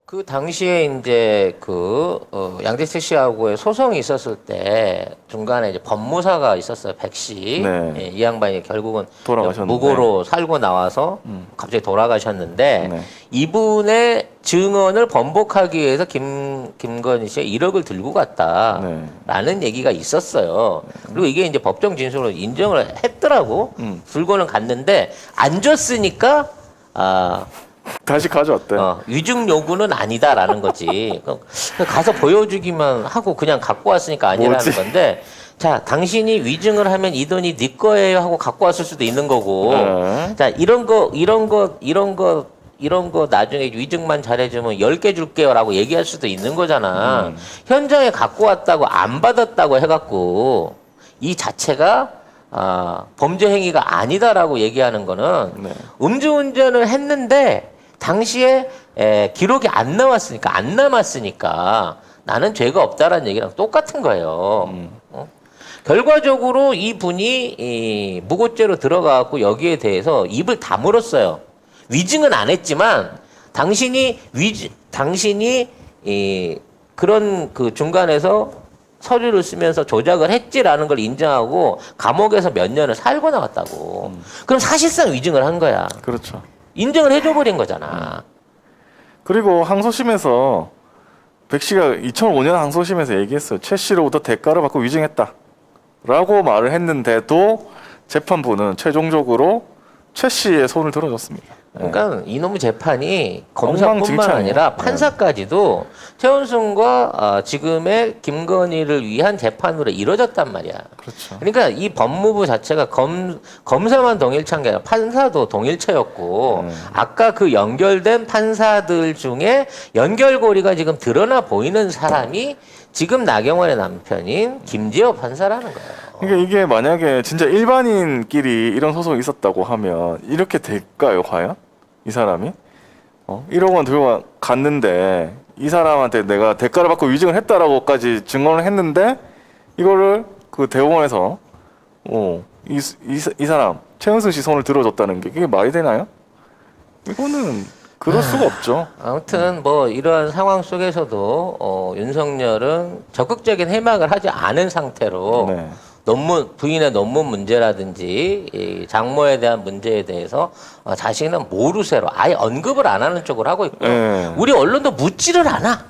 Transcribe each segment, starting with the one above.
그 당시에 이제 양재택 씨하고의 소송이 있었을 때 중간에 이제 법무사가 있었어요. 백 씨. 네. 예, 이 양반이 결국은 돌아가셨는데. 무고로 살고 나와서 갑자기 돌아가셨는데 네. 이분의 증언을 번복하기 위해서 김건희 씨가 1억을 들고 갔다라는 얘기가 있었어요. 그리고 이게 이제 법정 진술로 인정을 했더라고. 들고는 갔는데 안 줬으니까 다시 가져왔대. 위증 요구는 아니다라는 거지. 가서 보여주기만 하고 그냥 갖고 왔으니까 아니라는 뭐지? 건데, 자, 당신이 위증을 하면 이 돈이 네 거예요 하고 갖고 왔을 수도 있는 거고, 네. 자, 이런 거 나중에 위증만 잘해주면 10개 줄게요라고 얘기할 수도 있는 거잖아. 현장에 갖고 왔다고 안 받았다고 해갖고 이 자체가 범죄 행위가 아니다라고 얘기하는 거는 네. 음주운전을 했는데 당시에 기록이 안 남았으니까 나는 죄가 없다라는 얘기랑 똑같은 거예요. 결과적으로 이 분이 무고죄로 들어가고 여기에 대해서 입을 다물었어요. 위증은 안 했지만 당신이 그런 그 중간에서 서류를 쓰면서 조작을 했지라는 걸 인정하고 감옥에서 몇 년을 살고 나왔다고. 그럼 사실상 위증을 한 거야. 그렇죠. 인정을 해줘버린 거잖아. 그리고 항소심에서 백 씨가 2005년 항소심에서 얘기했어요. 최 씨로부터 대가를 받고 위증했다. 라고 말을 했는데도 재판부는 최종적으로 최 씨의 손을 들어줬습니다. 그러니까 이놈의 재판이 검사뿐만 엉망진창이에요. 아니라 판사까지도 최은순과 지금의 김건희를 위한 재판으로 이루어졌단 말이야. 그렇죠. 그러니까 이 법무부 자체가 검사만 동일체한 게 아니라 판사도 동일체였고 아까 그 연결된 판사들 중에 연결고리가 지금 드러나 보이는 사람이 지금 나경원의 남편인 김재호 판사라는 거예요. 그러니까 이게 만약에 진짜 일반인끼리 이런 소송이 있었다고 하면 이렇게 될까요, 과연? 이 사람이? 1억 원 들고 갔는데 이 사람한테 내가 대가를 받고 위증을 했다라고까지 증언을 했는데 이거를 그 대법원에서 이 사람 최은순 씨 손을 들어줬다는 게 그게 말이 되나요? 이거는 그럴 수가 없죠. 아무튼 뭐 이러한 상황 속에서도 윤석열은 적극적인 해명을 하지 않은 상태로 네. 부인의 논문 문제라든지 이 장모에 대한 문제에 대해서 자신은 모르쇠로 아예 언급을 안 하는 쪽으로 하고 있고요. 네. 우리 언론도 묻지를 않아.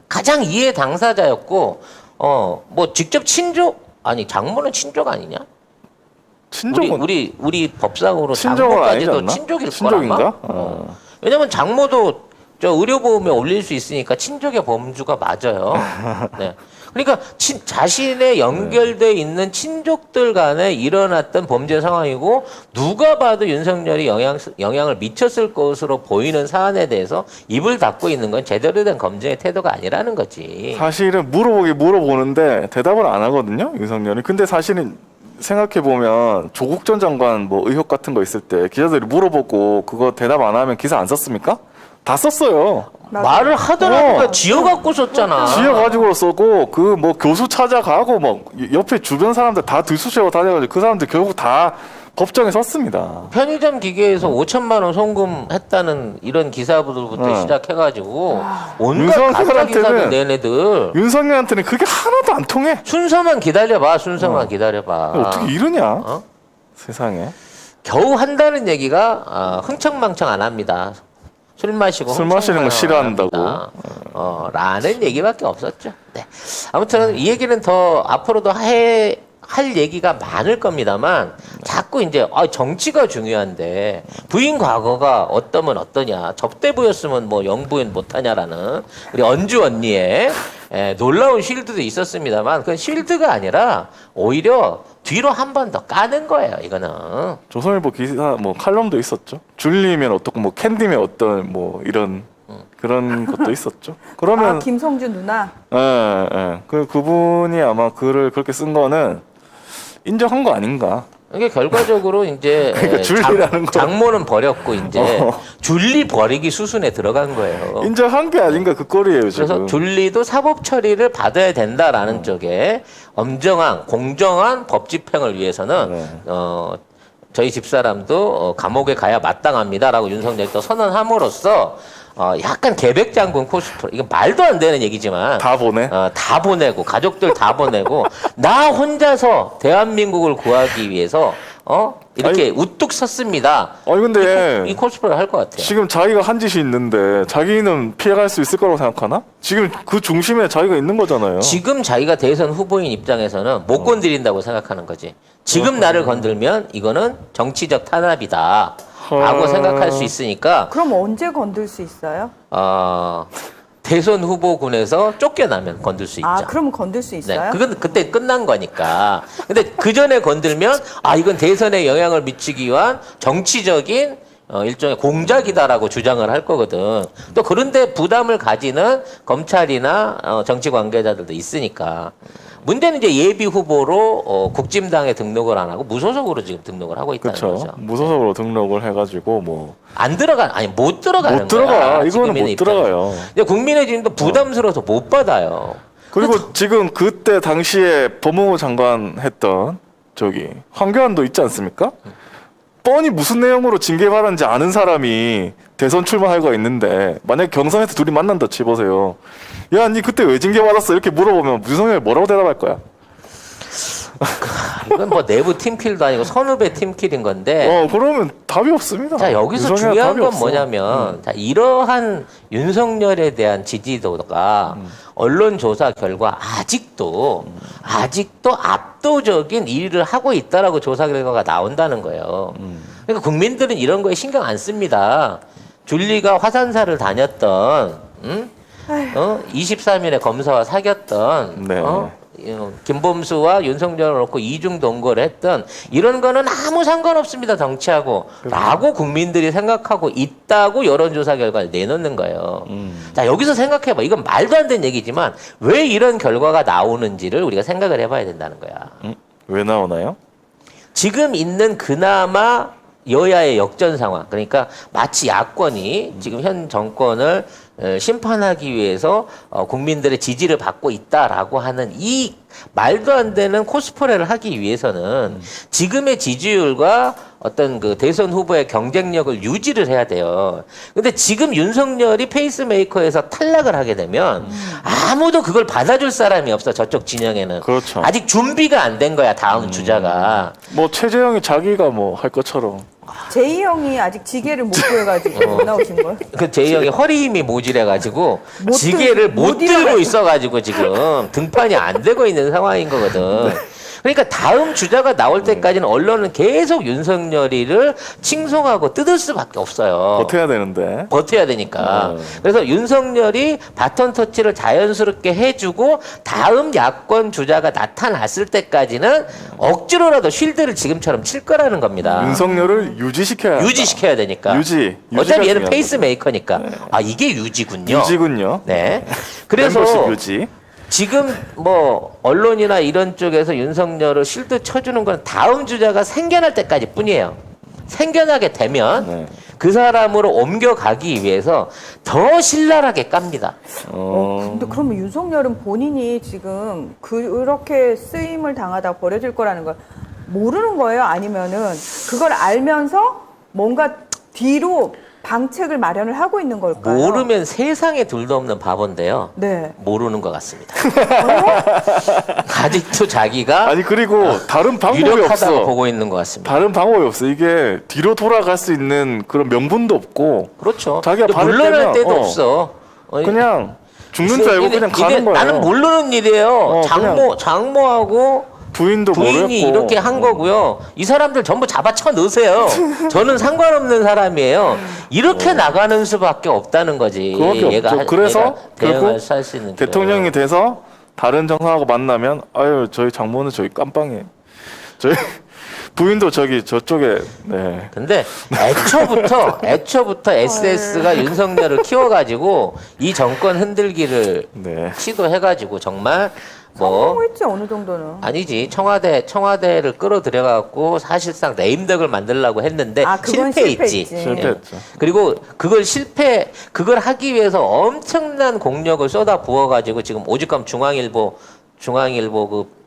가장 이해 당사자였고 뭐 직접 장모는 친족 아니냐? 친족은 우리 법상으로 친족은 아니지 장모까지도 않나? 친족일 친족인가? 거라마. 왜냐면 장모도 의료보험에 올릴 수 있으니까 친족의 범주가 맞아요. 네. 그러니까 자신의 연결돼 있는 친족들 간에 일어났던 범죄 상황이고 누가 봐도 윤석열이 영향을 미쳤을 것으로 보이는 사안에 대해서 입을 닫고 있는 건 제대로 된 검증의 태도가 아니라는 거지. 사실은 물어보는데 대답을 안 하거든요, 윤석열이. 근데 사실은 생각해 보면 조국 전 장관 뭐 의혹 같은 거 있을 때 기자들이 물어보고 그거 대답 안 하면 기사 안 썼습니까? 다 썼어요. 말을 하더라도 지어갖고 썼잖아. 지어가지고 쓰고 그 뭐 교수 찾아가고 뭐 옆에 주변 사람들 다 들쑤시고 다녀가지고 그 사람들 결국 다 법정에 섰습니다. 편의점 기계에서 5천만 원 송금했다는 이런 기사들부터 시작해가지고 온갖 가짜 기사들 낸 애들. 윤석열한테는 그게 하나도 안 통해. 순서만 기다려봐. 기다려봐. 어떻게 이러냐? 세상에. 겨우 한다는 얘기가 흥청망청 안 합니다. 술 마시고 술 마시는 거 싫어한다고. 라는 얘기밖에 없었죠. 네. 아무튼 이 얘기는 더 앞으로도 할 얘기가 많을 겁니다만 자꾸 이제 정치가 중요한데 부인 과거가 어떠면 어떠냐, 접대부였으면 뭐 영부인 못하냐라는 우리 언주 언니의 놀라운 쉴드도 있었습니다만 그건 쉴드가 아니라 오히려 뒤로 한 번 더 까는 거예요. 이거는. 조선일보 기사 뭐 칼럼도 있었죠. 줄리면 어떻고 뭐 캔디면 어떤 뭐 이런 그런 것도 있었죠. 그러면 김성주 누나. 예. 그분이 아마 글을 그렇게 쓴 거는 인정한 거 아닌가? 이게 결과적으로 이제 그러니까 줄리라는 거. 장모는 버렸고 이제 줄리 버리기 수순에 들어간 거예요. 인정한 게 아닌가 그 꼴이에요 지금. 그래서 줄리도 사법 처리를 받아야 된다라는 쪽에 공정한 법 집행을 위해서는 저희 집사람도 감옥에 가야 마땅합니다라고 윤석열이 또 선언함으로써 약간 계백장군 코스프레. 이거 말도 안 되는 얘기지만 다 보내. 다 보내고 가족들 다 보내고 나 혼자서 대한민국을 구하기 위해서 이렇게 우뚝 섰습니다. 아니 근데 이 코스프레를 할 것 같아요. 지금 자기가 한 짓이 있는데 자기는 피해갈 수 있을 거라고 생각하나? 지금 그 중심에 자기가 있는 거잖아요. 지금 자기가 대선 후보인 입장에서는 못 건드린다고 생각하는 거지. 지금 나를 건들면 이거는 정치적 탄압이다. 라고 생각할 수 있으니까 그럼 언제 건들 수 있어요? 대선 후보군에서 쫓겨나면 건들 수 있죠. 아, 그러면 건들 수 네, 있어요? 그건 그때 끝난 거니까. 근데 그 전에 건들면 이건 대선에 영향을 미치기 위한 정치적인 일종의 공작이다라고 주장을 할 거거든. 또 그런데 부담을 가지는 검찰이나 정치 관계자들도 있으니까. 문제는 이제 예비 후보로 국진당에 등록을 안 하고 무소속으로 지금 등록을 하고 있다는 그렇죠. 거죠. 무소속으로 등록을 해가지고 뭐 안 들어가, 아니 못 들어가는 못 들어가. 거야. 이거는 지금의 못 입장에서. 들어가요. 근데 국민의힘도 부담스러워서 못 받아요. 그리고 지금 그때 당시에 법무부 장관 했던 저기 황교안도 있지 않습니까? 뻔히 무슨 내용으로 징계받았는지 아는 사람이 대선 출마할 거 있는데 만약에 경선에서 둘이 만난다 치보세요. 야, 니 그때 왜 징계받았어? 이렇게 물어보면 윤석열이 뭐라고 대답할 거야? 이건 뭐 내부 팀킬도 아니고 선후배 팀킬인 건데. 그러면 답이 없습니다. 자, 여기서 윤석열 중요한 답이 건 없어. 뭐냐면, 자, 이러한 윤석열에 대한 지지도가 언론 조사 결과 아직도 압도적인 1위를 하고 있다라고 조사 결과가 나온다는 거예요. 그러니까 국민들은 이런 거에 신경 안 씁니다. 줄리가 화산사를 다녔던, 23일에 검사와 사귀었던, 네. 김범수와 윤석열을 놓고 이중 동거를 했던 이런 거는 아무 상관없습니다 정치하고 라고 국민들이 생각하고 있다고 여론조사 결과를 내놓는 거예요. 자, 여기서 생각해봐. 이건 말도 안 되는 얘기지만 왜 이런 결과가 나오는지를 우리가 생각을 해봐야 된다는 거야. 왜 나오나요? 지금 있는 그나마 여야의 역전 상황, 그러니까 마치 야권이 지금 현 정권을 심판하기 위해서 국민들의 지지를 받고 있다라고 하는 이 말도 안 되는 코스프레를 하기 위해서는 지금의 지지율과 어떤 그 대선 후보의 경쟁력을 유지를 해야 돼요. 근데 지금 윤석열이 페이스메이커에서 탈락을 하게 되면 아무도 그걸 받아줄 사람이 없어, 저쪽 진영에는. 그렇죠. 아직 준비가 안 된 거야, 다음 주자가. 뭐 최재형이 자기가 뭐 할 것처럼. 제이 형이 아직 지게를 못 구해가지고 못 나오신 거예요? 그 제이 형이 허리 힘이 모질해가지고 못 지게를 들- 못 못 들고 일어나- 있어가지고 지금 등판이 안 되고 있는 상황인 거거든. 그러니까 다음 주자가 나올 때까지는 언론은 계속 윤석열이를 칭송하고 뜯을 수밖에 없어요. 버텨야 되는데. 버텨야 되니까. 그래서 윤석열이 바톤 터치를 자연스럽게 해주고 다음 야권 주자가 나타났을 때까지는 억지로라도 쉴드를 지금처럼 칠 거라는 겁니다. 윤석열을 유지시켜야 한다. 유지시켜야 되니까. 유지가 어차피 얘는 중요한 페이스메이커니까. 이게 유지군요. 유지군요. 네. 그래서 멤버십 유지. 지금 뭐 언론이나 이런 쪽에서 윤석열을 실드 쳐주는 건 다음 주자가 생겨날 때까지 뿐이에요. 생겨나게 되면 네. 그 사람으로 옮겨가기 위해서 더 신랄하게 깝니다. 근데 그러면 윤석열은 본인이 지금 그렇게 쓰임을 당하다 버려질 거라는 걸 모르는 거예요? 아니면은 그걸 알면서 뭔가 뒤로 방책을 마련을 하고 있는 걸까요? 모르면 세상에 둘도 없는 바본데요. 네. 모르는 것 같습니다. 아직도 자기가 아니 그리고 다른 방법이 유력하다고 없어. 보고 있는 것 같습니다. 다른 방법이 없어. 이게 뒤로 돌아갈 수 있는 그런 명분도 없고 그렇죠. 자기가 근데 발을 물러날 떼면, 때도 없어. 그냥 죽는 줄 알고 그냥 가는 거예요. 나는 모르는 일이에요. 그냥. 장모하고 부인도 부인이 모르겠고. 이렇게 한 거고요. 이 사람들 전부 잡아쳐 넣으세요. 저는 상관없는 사람이에요. 이렇게 나가는 수밖에 없다는 거지. 그거밖에 없죠. 그래서 결국 살수 있는 대통령이 길은. 돼서 다른 정상하고 만나면 아유 저희 장모는 저희 깜빵에 저희 부인도 저쪽에 네. 근데 애초부터 SS가 윤석열을 키워가지고 이 정권 흔들기를 네. 어, 시도해가지고 정말 뭐 성공했지 어느 정도는. 아니지 청와대를 끌어들여갖고 사실상 네임덕을 만들려고 했는데 그건 실패했지. 실패했지. 실패했죠. 그리고 그걸 하기 위해서 엄청난 공력을 쏟아 부어가지고 지금 오죽하면 중앙일보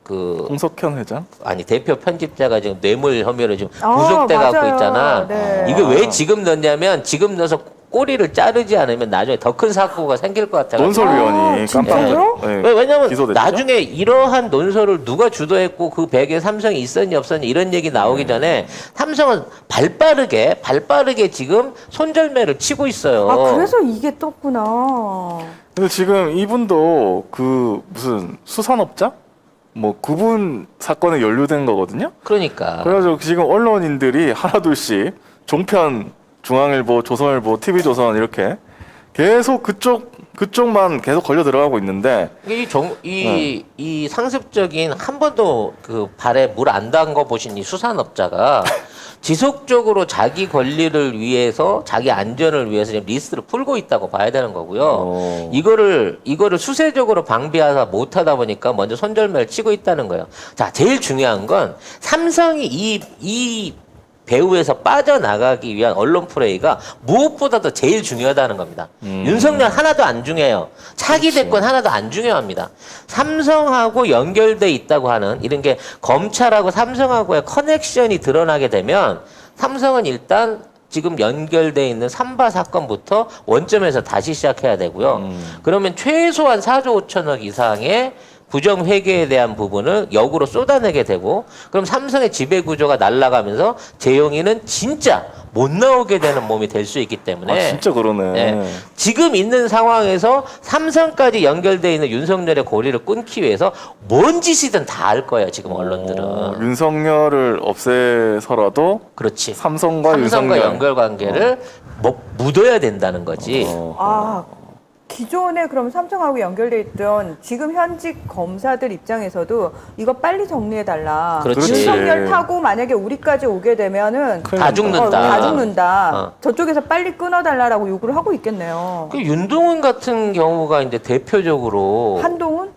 그 홍석현 회장 아니 대표 편집자가 지금 뇌물 혐의로 지금 아, 구속돼 갖고 맞아요. 있잖아. 네. 이거 왜 지금 넣냐면 지금 넣어서 꼬리를 자르지 않으면 나중에 더 큰 사고가 생길 것 같아요. 논설위원이 진짜요? 깜빡 왜냐면 기소됐죠? 나중에 이러한 논설을 누가 주도했고 그 백에 삼성이 있었니 없었니 이런 얘기 나오기 전에 삼성은 발빠르게 지금 손절매를 치고 있어요. 아, 그래서 이게 떴구나. 근데 지금 이분도 그 무슨 수산업자? 뭐 구분 사건에 연루된 거거든요. 그러니까. 그래가지고 지금 언론인들이 하나둘씩 종편, 중앙일보, 조선일보, TV조선 이렇게 계속 그쪽만 계속 걸려 들어가고 있는데 이 상습적인 한 번도 그 발에 물 안 담궈 보신 이 수산업자가 지속적으로 자기 권리를 위해서 자기 안전을 위해서 지금 리스트를 풀고 있다고 봐야 되는 거고요. 이거를 수세적으로 방비하다 못하다 보니까 먼저 손절매를 치고 있다는 거예요. 자, 제일 중요한 건 삼성이 이 배후에서 빠져나가기 위한 언론 플레이가 무엇보다도 제일 중요하다는 겁니다. 윤석열 하나도 안 중요해요. 차기 대권 하나도 안 중요합니다. 삼성하고 연결돼 있다고 하는 이런 게 검찰하고 삼성하고의 커넥션이 드러나게 되면 삼성은 일단 지금 연결돼 있는 삼바 사건부터 원점에서 다시 시작해야 되고요. 그러면 최소한 4조 5천억 이상의 부정회계에 대한 부분을 역으로 쏟아내게 되고 그럼 삼성의 지배구조가 날아가면서 재용이는 진짜 못 나오게 되는 몸이 될 수 있기 때문에 아, 진짜 그러네. 네, 지금 있는 상황에서 삼성까지 연결되어 있는 윤석열의 고리를 끊기 위해서 뭔 짓이든 다 할 거예요. 지금 언론들은. 윤석열을 없애서라도 그렇지. 삼성과 삼성과 윤석열. 연결 관계를 묻어야 된다는 거지. 아, 기존에 그럼 삼성하고 연결돼 있던 지금 현직 검사들 입장에서도 이거 빨리 정리해달라. 그렇지. 윤석열 타고 만약에 우리까지 오게 되면은 다 죽는다. 다 죽는다. 어. 저쪽에서 빨리 끊어달라고 요구를 하고 있겠네요. 그 윤동훈 같은 경우가 이제 대표적으로 한동훈?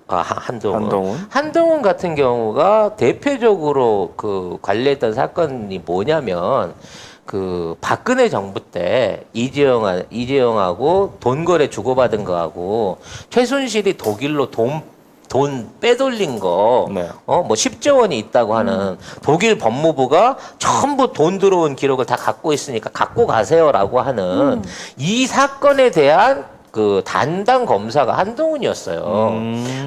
한동훈 같은 경우가 대표적으로 그 관리했던 사건이 뭐냐면 그 박근혜 정부 때 이재용하고 돈 거래 주고받은 거하고 최순실이 독일로 돈 빼돌린 거, 네. 뭐 10조 원이 있다고 하는 독일 법무부가 전부 돈 들어온 기록을 다 갖고 있으니까 갖고 가세요라고 하는 이 사건에 대한 그 담당 검사가 한동훈이었어요.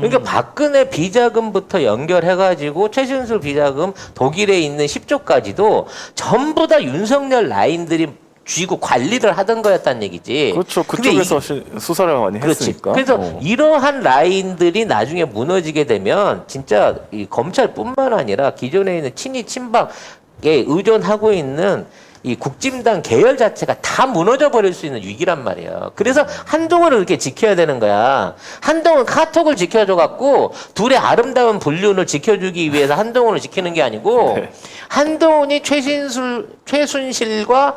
그러니까 박근혜 비자금부터 연결해가지고 최순실 비자금 독일에 있는 10조까지도 전부 다 윤석열 라인들이 쥐고 관리를 하던 거였다는 얘기지. 그렇죠. 근데 그쪽에서 수사를 많이 그렇지. 했으니까. 그래서 이러한 라인들이 나중에 무너지게 되면 진짜 이 검찰뿐만 아니라 기존에 있는 친이 친박에 의존하고 있는 이 국진당 계열 자체가 다 무너져 버릴 수 있는 위기란 말이에요. 그래서 한동훈을 이렇게 지켜야 되는 거야. 한동훈 카톡을 지켜줘 갖고 둘의 아름다운 불륜을 지켜주기 위해서 한동훈을 지키는 게 아니고 네. 한동훈이 최순실과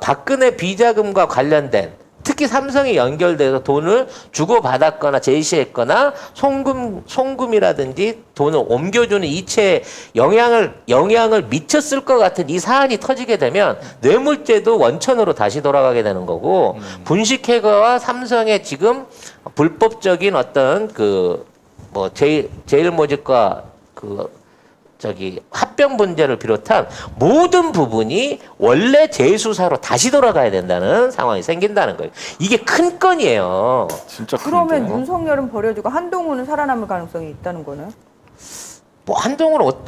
박근혜 비자금과 관련된 특히 삼성이 연결돼서 돈을 주고받았거나 제시했거나 송금이라든지 돈을 옮겨주는 이체에 영향을 미쳤을 것 같은 이 사안이 터지게 되면 뇌물죄도 원천으로 다시 돌아가게 되는 거고 분식회계와 삼성의 지금 불법적인 어떤 그 뭐 제일모직과 합병 문제를 비롯한 모든 부분이 원래 재수사로 다시 돌아가야 된다는 상황이 생긴다는 거예요. 이게 큰 건이에요. 진짜 그러면 큰데요? 윤석열은 버려지고 한동훈은 살아남을 가능성이 있다는 거는? 뭐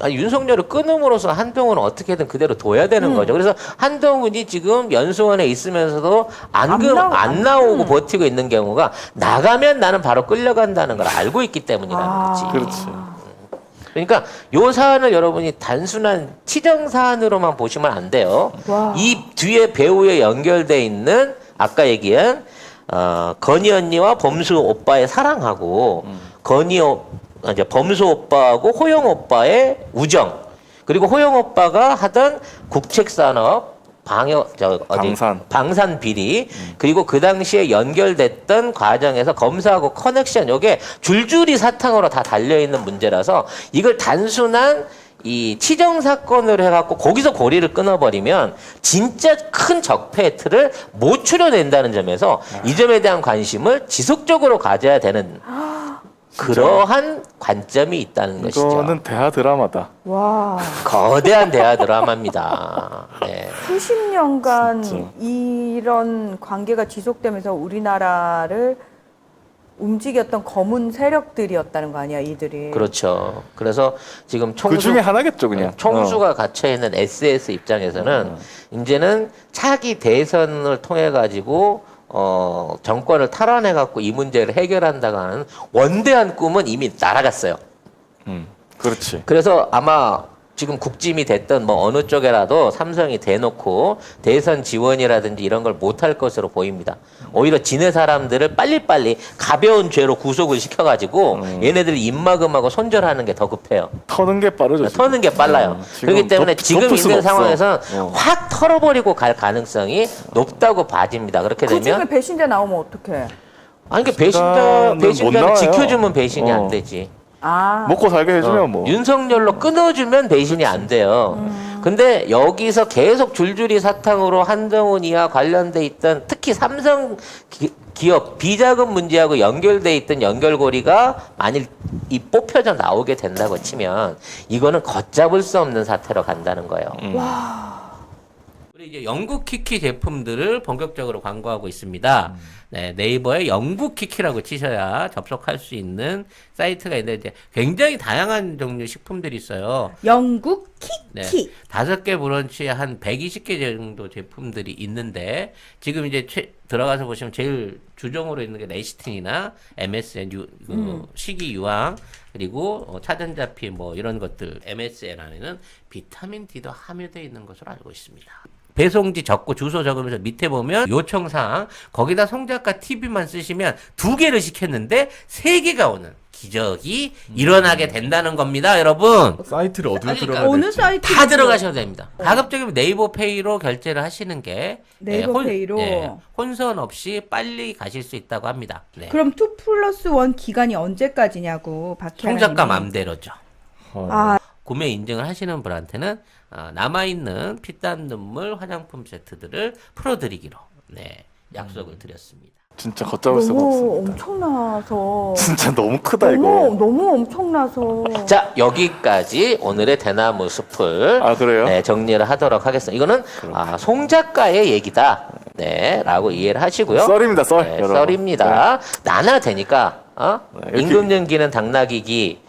윤석열을 끊음으로써 한동훈은 어떻게든 그대로 둬야 되는 거죠. 그래서 한동훈이 지금 연수원에 있으면서도 안 나오고 버티고 있는 경우가 나가면 나는 바로 끌려간다는 걸 알고 있기 때문이라는 거지. 그렇지. 그러니까 요 사안을 여러분이 단순한 치정 사안으로만 보시면 안 돼요. 와. 이 뒤에 배우에 연결돼 있는 아까 얘기한 건희 언니와 범수 오빠의 사랑하고 이제 범수 오빠하고 호영 오빠의 우정 그리고 호영 오빠가 하던 국책산업 방산 비리 그리고 그 당시에 연결됐던 과정에서 검사하고 커넥션 요게 줄줄이 사탕으로 다 달려있는 문제라서 이걸 단순한 이 치정 사건으로 해갖고 거기서 고리를 끊어버리면 진짜 큰 적폐의 틀을 못 추려낸다는 점에서 이 점에 대한 관심을 지속적으로 가져야 되는 그러한 관점이 있다는 것이죠. 이거는 대하 드라마다. 와, 거대한 대화 드라마입니다. 네. 수십 년간 진짜. 이런 관계가 지속되면서 우리나라를 움직였던 검은 세력들이었다는 거 아니야, 이들이. 그렇죠. 그래서 지금 그 중에 하나겠죠, 그냥. 총수가 갇혀 있는 SS 입장에서는 이제는 차기 대선을 통해 가지고 정권을 탈환해 갖고 이 문제를 해결한다고 하는 원대한 꿈은 이미 날아갔어요. 그렇지. 그래서 아마 지금 국짐이 됐던 뭐 어느 쪽에라도 삼성이 대놓고 대선 지원이라든지 이런 걸 못할 것으로 보입니다. 오히려 지네 사람들을 빨리빨리 가벼운 죄로 구속을 시켜가지고 얘네들이 입막음하고 손절하는 게 더 급해요. 터는 게 빠르죠. 지금. 터는 게 빨라요. 지금 그렇기 때문에 지금 덮을 수가 있는 없어. 상황에서는 확 털어버리고 갈 가능성이 높다고 봐집니다. 그렇게 그 중에 되면 배신자 나오면 어떡해? 아니 그 배신자는 못 배신자는 나와요. 지켜주면 배신이 어. 안 되지. 아, 먹고 살게 해주면 뭐. 윤석열로 끊어주면 배신이 안 돼요. 근데 여기서 계속 줄줄이 사탕으로 한동훈 이와 관련돼 있던 특히 삼성 기업 비자금 문제하고 연결돼 있던 연결고리가 만일 이 뽑혀져 나오게 된다고 치면 이거는 걷잡을 수 없는 사태로 간다는 거예요. 우리 이제 영국 키키 제품들을 본격적으로 광고하고 있습니다. 네, 네이버에 영국 키키라고 치셔야 접속할 수 있는 사이트가 있는데 이제 굉장히 다양한 종류 식품들이 있어요. 영국 네, 키키. 5개 브런치에 한 120개 정도 제품들이 있는데 지금 이제 들어가서 보시면 제일 주종으로 있는 게 레시틴이나 MSN, 식이 유황 그리고 차전자피 뭐 이런 것들 MSN 안에는 비타민 D도 함유되어 있는 것으로 알고 있습니다. 배송지 적고 주소 적으면서 밑에 보면 요청사항 거기다 송 작가 TV만 쓰시면 2개를 시켰는데 3개가 오는 기적이 일어나게 된다는 겁니다, 여러분. 사이트를 어디로 그러니까 들어가야 어느 될지. 사이트? 다 들어가셔도 됩니다. 가급적이면 네이버 페이로 결제를 하시는 게 네이버 페이로? 혼선 없이 빨리 가실 수 있다고 합니다. 네. 그럼 2+1 기간이 언제까지냐고 박혜라 송 작가 님이. 맘대로죠. 아, 구매 인증을 하시는 분한테는 남아있는 피땀 눈물 화장품 세트들을 풀어드리기로 약속을 드렸습니다. 진짜 걷잡을 수가 너무 없습니다. 엄청나서. 진짜 너무 크다 이거. 너무 엄청나서. 자, 여기까지 오늘의 대나무 숲을 아, 그래요? 정리를 하도록 하겠습니다. 이거는 송 작가의 얘기다. 네, 라고 이해를 하시고요. 썰입니다, 썰. 네, 여러분. 썰입니다. 나나 되니까 이렇게- 임금연기는 당나귀기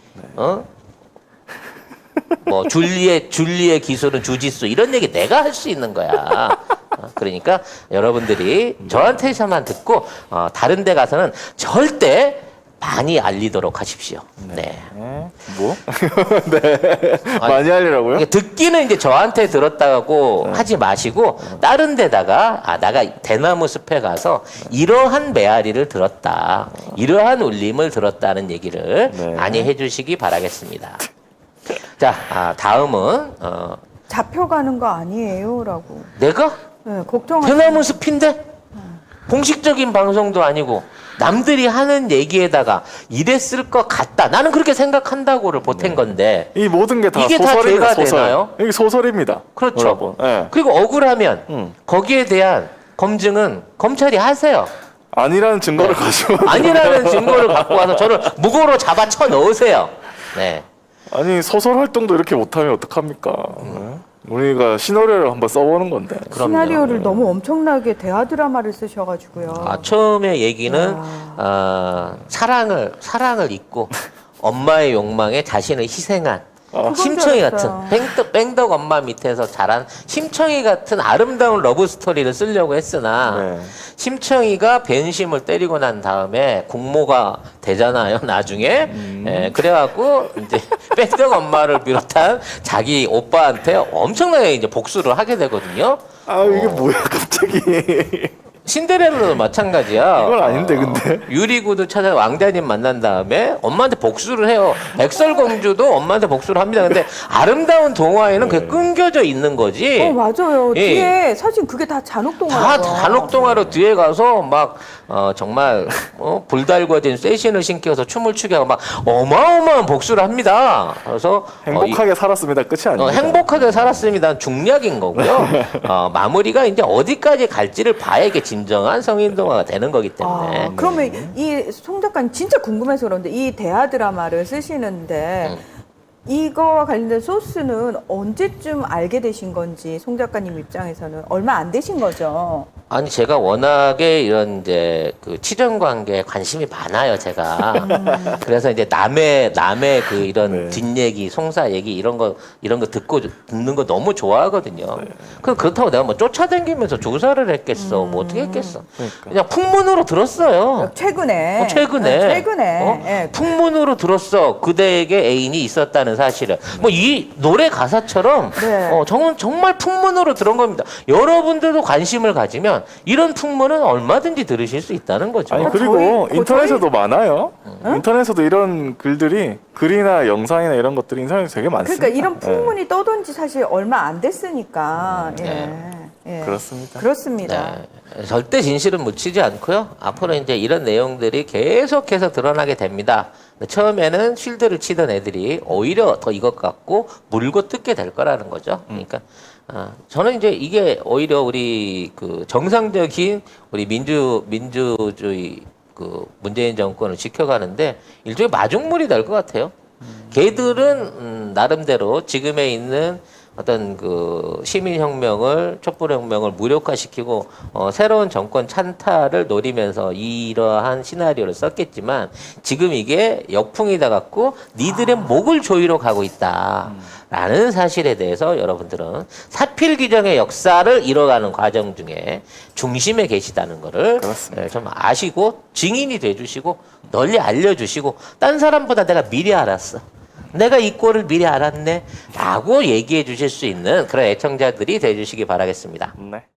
뭐 줄리의 기술은 주짓수 이런 얘기 내가 할 수 있는 거야. 그러니까 여러분들이 저한테서만 듣고 다른 데 가서는 절대 많이 알리도록 하십시오. 네. 뭐? 네. 많이 하려고요? 그러니까 듣기는 이제 저한테 들었다고 하지 마시고 다른 데다가 내가 대나무 숲에 가서 이러한 메아리를 들었다. 이러한 울림을 들었다는 얘기를 네. 많이 해주시기 바라겠습니다. 자, 다음은 잡혀가는 거 아니에요라고. 내가 네, 걱정하지. 대나무 숲인데 공식적인 방송도 아니고 남들이 하는 얘기에다가 이랬을 것 같다. 나는 그렇게 생각한다고를 보탠 건데 이 모든 게 다 이게 다 소설입니다. 죄가 소설. 되나요? 이게 소설입니다. 그렇죠. 여러분. 예. 그리고 억울하면 거기에 대한 검증은 검찰이 하세요. 아니라는 증거를 가지고. 아니라는 증거를 갖고 와서 저를 무고로 잡아쳐 넣으세요. 네. 아니 소설 활동도 이렇게 못하면 어떡합니까? 예? 우리가 시나리오를 한번 써보는 건데. 시나리오를 너무 엄청나게 대하 드라마를 쓰셔가지고요. 처음에 얘기는 사랑을 잊고 엄마의 욕망에 자신을 희생한 심청이 줄 같은 알았어요. 뺑덕 엄마 밑에서 자란 심청이 같은 아름다운 러브 스토리를 쓰려고 했으나 네. 심청이가 벤심을 때리고 난 다음에 국모가 되잖아요 나중에 그래갖고 이제 뺑덕 엄마를 비롯한 자기 오빠한테 엄청나게 이제 복수를 하게 되거든요. 아 이게 뭐야 갑자기. 신데렐라도 마찬가지야. 이건 아닌데, 근데. 유리구두 찾아 왕자님 만난 다음에 엄마한테 복수를 해요. 백설공주도 엄마한테 복수를 합니다. 근데 아름다운 동화에는 그게 끊겨져 있는 거지. 맞아요. 예. 뒤에 사실 그게 다 잔혹동화. 다 단옥동화로 뒤에 가서 막 정말 불달궈진 쇠신을 신겨서 춤을 추게 하고 막 어마어마한 복수를 합니다. 그래서 행복하게 살았습니다. 끝이 아닙니다. 행복하게 살았습니다. 중략인 거고요. 마무리가 이제 어디까지 갈지를 봐야겠지. 진정한 성인동화가 되는 거기 때문에. 그러면 이 송 작가님 진짜 궁금해서 그런데 이 대하 드라마를 쓰시는데 이거와 관련된 소스는 언제쯤 알게 되신 건지 송 작가님 입장에서는 얼마 안 되신 거죠? 아니 제가 워낙에 이런 이제 그 치정 관계에 관심이 많아요, 제가. 그래서 이제 남의 그 이런 네. 뒷얘기, 송사 얘기 이런 거 듣는 거 너무 좋아하거든요. 그렇다고 내가 뭐 쫓아다니면서 조사를 했겠어, 뭐 어떻게 했겠어? 그러니까. 그냥 풍문으로 들었어요. 최근에. 최근에. 네, 최근에. 어? 예. 풍문으로 들었어. 그대에게 애인이 있었다는 사실을. 뭐 이 노래 가사처럼 네. 정말 풍문으로 들은 겁니다. 여러분들도 관심을 가지면 이런 풍문은 얼마든지 들으실 수 있다는 거죠. 아니 그리고 저희- 인터넷에도 많아요. 인터넷에서도 이런 글들이 글이나 영상이나 이런 것들이 인터넷에 되게 많습니다. 그러니까 이런 풍문이 떠돈 지 사실 얼마 안 됐으니까. 예. 그렇습니다. 그렇습니다. 네, 절대 진실은 묻히지 않고요. 앞으로 이제 이런 내용들이 계속해서 드러나게 됩니다. 처음에는 쉴드를 치던 애들이 오히려 더 이것 갖고 물고 뜯게 될 거라는 거죠. 그러니까 저는 이제 이게 오히려 우리 그 정상적인 우리 민주주의 그 문재인 정권을 지켜가는데 일종의 마중물이 될 것 같아요. 걔들은 나름대로 지금에 있는 어떤 그 시민혁명을 촛불혁명을 무력화시키고 새로운 정권 찬탈을 노리면서 이러한 시나리오를 썼겠지만 지금 이게 역풍이다 갖고 니들의 목을 조이러 가고 있다라는 사실에 대해서 여러분들은 사필귀정의 역사를 이뤄가는 과정 중에 중심에 계시다는 거를 그렇습니다. 좀 아시고 증인이 돼주시고 널리 알려주시고 딴 사람보다 내가 미리 알았어. 내가 이 꼴을 미리 알았네 라고 얘기해 주실 수 있는 그런 애청자들이 되주시기 바라겠습니다. 네.